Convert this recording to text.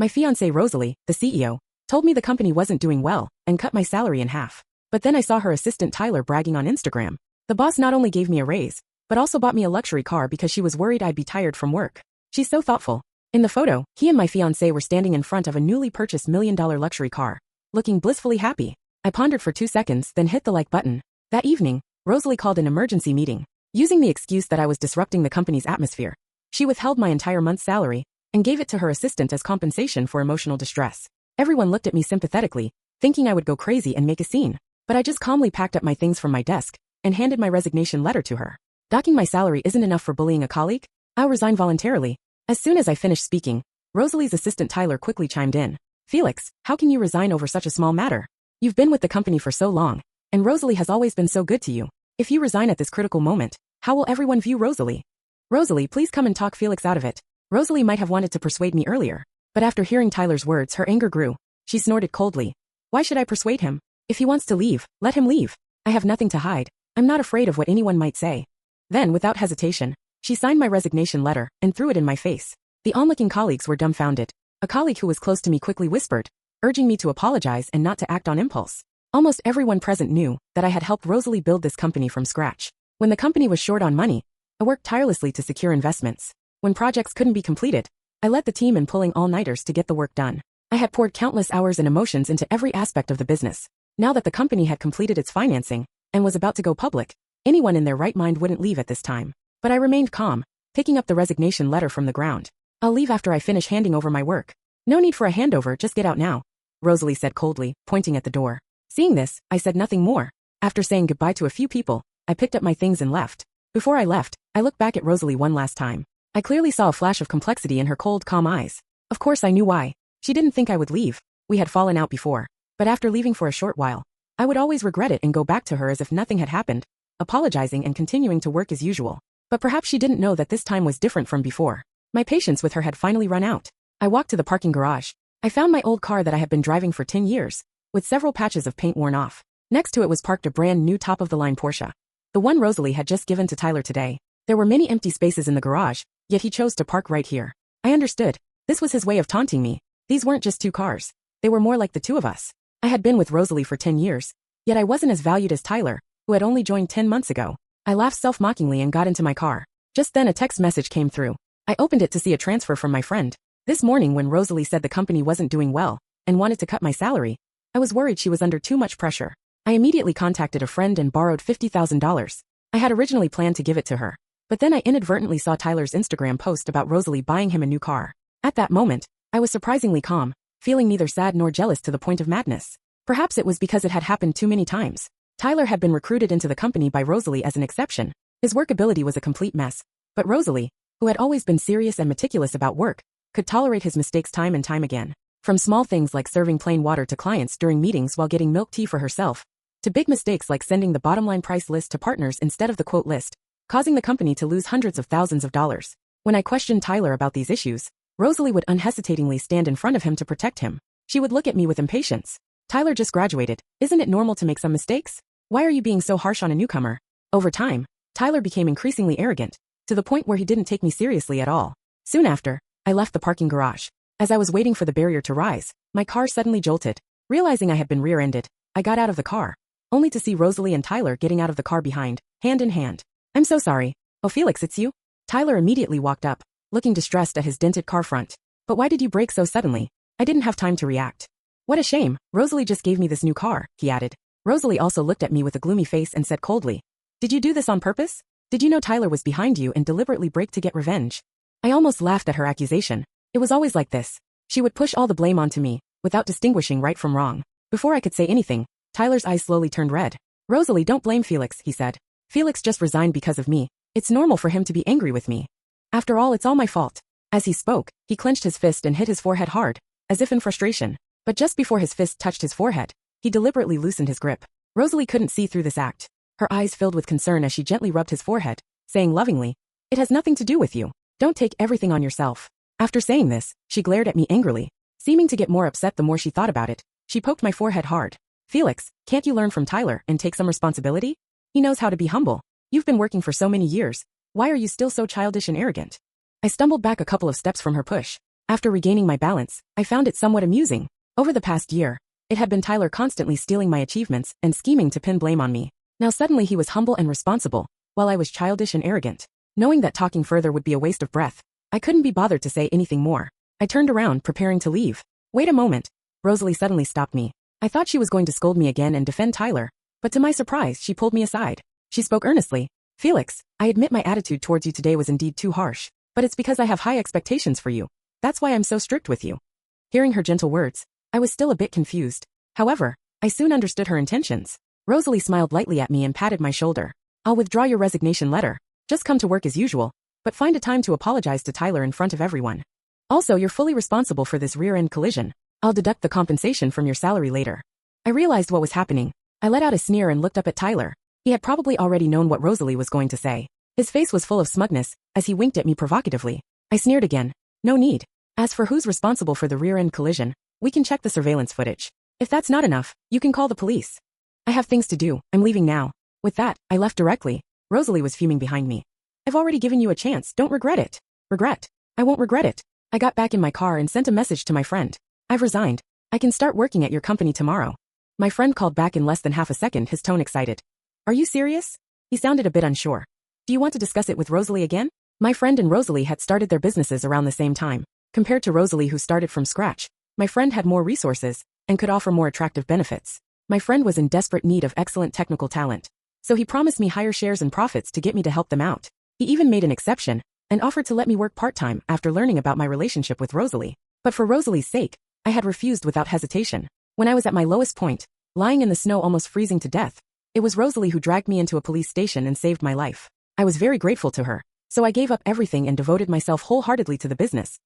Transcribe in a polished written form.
My fiancée Rosalie, the CEO, told me the company wasn't doing well and cut my salary in half. But then I saw her assistant Tyler bragging on Instagram. The boss not only gave me a raise, but also bought me a luxury car because she was worried I'd be tired from work. She's so thoughtful. In the photo, he and my fiancé were standing in front of a newly purchased $1 million luxury car, looking blissfully happy. I pondered for 2 seconds, then hit the like button. That evening, Rosalie called an emergency meeting, using the excuse that I was disrupting the company's atmosphere. She withheld my entire month's salary and gave it to her assistant as compensation for emotional distress. Everyone looked at me sympathetically, thinking I would go crazy and make a scene. But I just calmly packed up my things from my desk and handed my resignation letter to her. Docking my salary isn't enough for bullying a colleague. I'll resign voluntarily. As soon as I finished speaking, Rosalie's assistant Tyler quickly chimed in. Felix, how can you resign over such a small matter? You've been with the company for so long, and Rosalie has always been so good to you. If you resign at this critical moment, how will everyone view Rosalie? Rosalie, please come and talk Felix out of it. Rosalie might have wanted to persuade me earlier, but after hearing Tyler's words, her anger grew. She snorted coldly. Why should I persuade him? If he wants to leave, let him leave. I have nothing to hide. I'm not afraid of what anyone might say. Then, without hesitation, she signed my resignation letter and threw it in my face. The onlooking colleagues were dumbfounded. A colleague who was close to me quickly whispered, urging me to apologize and not to act on impulse. Almost everyone present knew that I had helped Rosalie build this company from scratch. When the company was short on money, I worked tirelessly to secure investments. When projects couldn't be completed, I led the team in pulling all-nighters to get the work done. I had poured countless hours and emotions into every aspect of the business. Now that the company had completed its financing and was about to go public, anyone in their right mind wouldn't leave at this time. But I remained calm, picking up the resignation letter from the ground. I'll leave after I finish handing over my work. No need for a handover, just get out now, Rosalie said coldly, pointing at the door. Seeing this, I said nothing more. After saying goodbye to a few people, I picked up my things and left. Before I left, I looked back at Rosalie one last time. I clearly saw a flash of complexity in her cold, calm eyes. Of course I knew why. She didn't think I would leave. We had fallen out before. But after leaving for a short while, I would always regret it and go back to her as if nothing had happened, apologizing and continuing to work as usual. But perhaps she didn't know that this time was different from before. My patience with her had finally run out. I walked to the parking garage. I found my old car that I had been driving for 10 years, with several patches of paint worn off. Next to it was parked a brand new top-of-the-line Porsche. The one Rosalie had just given to Tyler today. There were many empty spaces in the garage, yet he chose to park right here. I understood. This was his way of taunting me. These weren't just two cars. They were more like the two of us. I had been with Rosalie for 10 years, yet I wasn't as valued as Tyler, who had only joined 10 months ago. I laughed self-mockingly and got into my car. Just then a text message came through. I opened it to see a transfer from my friend. This morning when Rosalie said the company wasn't doing well and wanted to cut my salary, I was worried she was under too much pressure. I immediately contacted a friend and borrowed $50,000. I had originally planned to give it to her, but then I inadvertently saw Tyler's Instagram post about Rosalie buying him a new car. At that moment, I was surprisingly calm, feeling neither sad nor jealous to the point of madness. Perhaps it was because it had happened too many times. Tyler had been recruited into the company by Rosalie as an exception. His work ability was a complete mess, but Rosalie, who had always been serious and meticulous about work, could tolerate his mistakes time and time again. From small things like serving plain water to clients during meetings while getting milk tea for herself, to big mistakes like sending the bottom-line price list to partners instead of the quote list, causing the company to lose hundreds of thousands of dollars. When I questioned Tyler about these issues, Rosalie would unhesitatingly stand in front of him to protect him. She would look at me with impatience. Tyler just graduated. Isn't it normal to make some mistakes? Why are you being so harsh on a newcomer? Over time, Tyler became increasingly arrogant, to the point where he didn't take me seriously at all. Soon after, I left the parking garage. As I was waiting for the barrier to rise, my car suddenly jolted. Realizing I had been rear-ended, I got out of the car, only to see Rosalie and Tyler getting out of the car behind, hand in hand. I'm so sorry. Oh, Felix, it's you? Tyler immediately walked up, looking distressed at his dented car front. But why did you brake so suddenly? I didn't have time to react. What a shame. Rosalie just gave me this new car, he added. Rosalie also looked at me with a gloomy face and said coldly, did you do this on purpose? Did you know Tyler was behind you and deliberately braked to get revenge? I almost laughed at her accusation. It was always like this. She would push all the blame onto me, without distinguishing right from wrong. Before I could say anything, Tyler's eyes slowly turned red. Rosalie, don't blame Felix, he said. Felix just resigned because of me. It's normal for him to be angry with me. After all, it's all my fault. As he spoke, he clenched his fist and hit his forehead hard, as if in frustration. But just before his fist touched his forehead, he deliberately loosened his grip. Rosalie couldn't see through this act. Her eyes filled with concern as she gently rubbed his forehead, saying lovingly, it has nothing to do with you. Don't take everything on yourself. After saying this, she glared at me angrily. Seeming to get more upset the more she thought about it, she poked my forehead hard. Felix, can't you learn from Tyler and take some responsibility? He knows how to be humble. You've been working for so many years. Why are you still so childish and arrogant? I stumbled back a couple of steps from her push, After regaining my balance, I found it somewhat amusing. Over the past year, it had been Tyler constantly stealing my achievements and scheming to pin blame on me. Now suddenly he was humble and responsible, while I was childish and arrogant. Knowing that talking further would be a waste of breath, I couldn't be bothered to say anything more. I turned around, preparing to leave. Wait a moment. Rosalie suddenly stopped me. I thought she was going to scold me again and defend Tyler, but to my surprise, she pulled me aside. She spoke earnestly. Felix, I admit my attitude towards you today was indeed too harsh, but it's because I have high expectations for you. That's why I'm so strict with you. Hearing her gentle words, I was still a bit confused. However, I soon understood her intentions. Rosalie smiled lightly at me and patted my shoulder. I'll withdraw your resignation letter. Just come to work as usual, but find a time to apologize to Tyler in front of everyone. Also, you're fully responsible for this rear-end collision. I'll deduct the compensation from your salary later. I realized what was happening. I let out a sneer and looked up at Tyler. He had probably already known what Rosalie was going to say. His face was full of smugness as he winked at me provocatively. I sneered again. No need. As for who's responsible for the rear-end collision, we can check the surveillance footage. If that's not enough, you can call the police. I have things to do. I'm leaving now. With that, I left directly. Rosalie was fuming behind me. I've already given you a chance. Don't regret it. Regret? I won't regret it. I got back in my car and sent a message to my friend. I've resigned. I can start working at your company tomorrow. My friend called back in less than half a second, his tone excited. Are you serious? He sounded a bit unsure. Do you want to discuss it with Rosalie again? My friend and Rosalie had started their businesses around the same time. Compared to Rosalie, who started from scratch, my friend had more resources and could offer more attractive benefits. My friend was in desperate need of excellent technical talent, so he promised me higher shares and profits to get me to help them out. He even made an exception and offered to let me work part-time after learning about my relationship with Rosalie. But for Rosalie's sake, I had refused without hesitation. When I was at my lowest point, lying in the snow almost freezing to death, it was Rosalie who dragged me into a police station and saved my life. I was very grateful to her, so I gave up everything and devoted myself wholeheartedly to the business.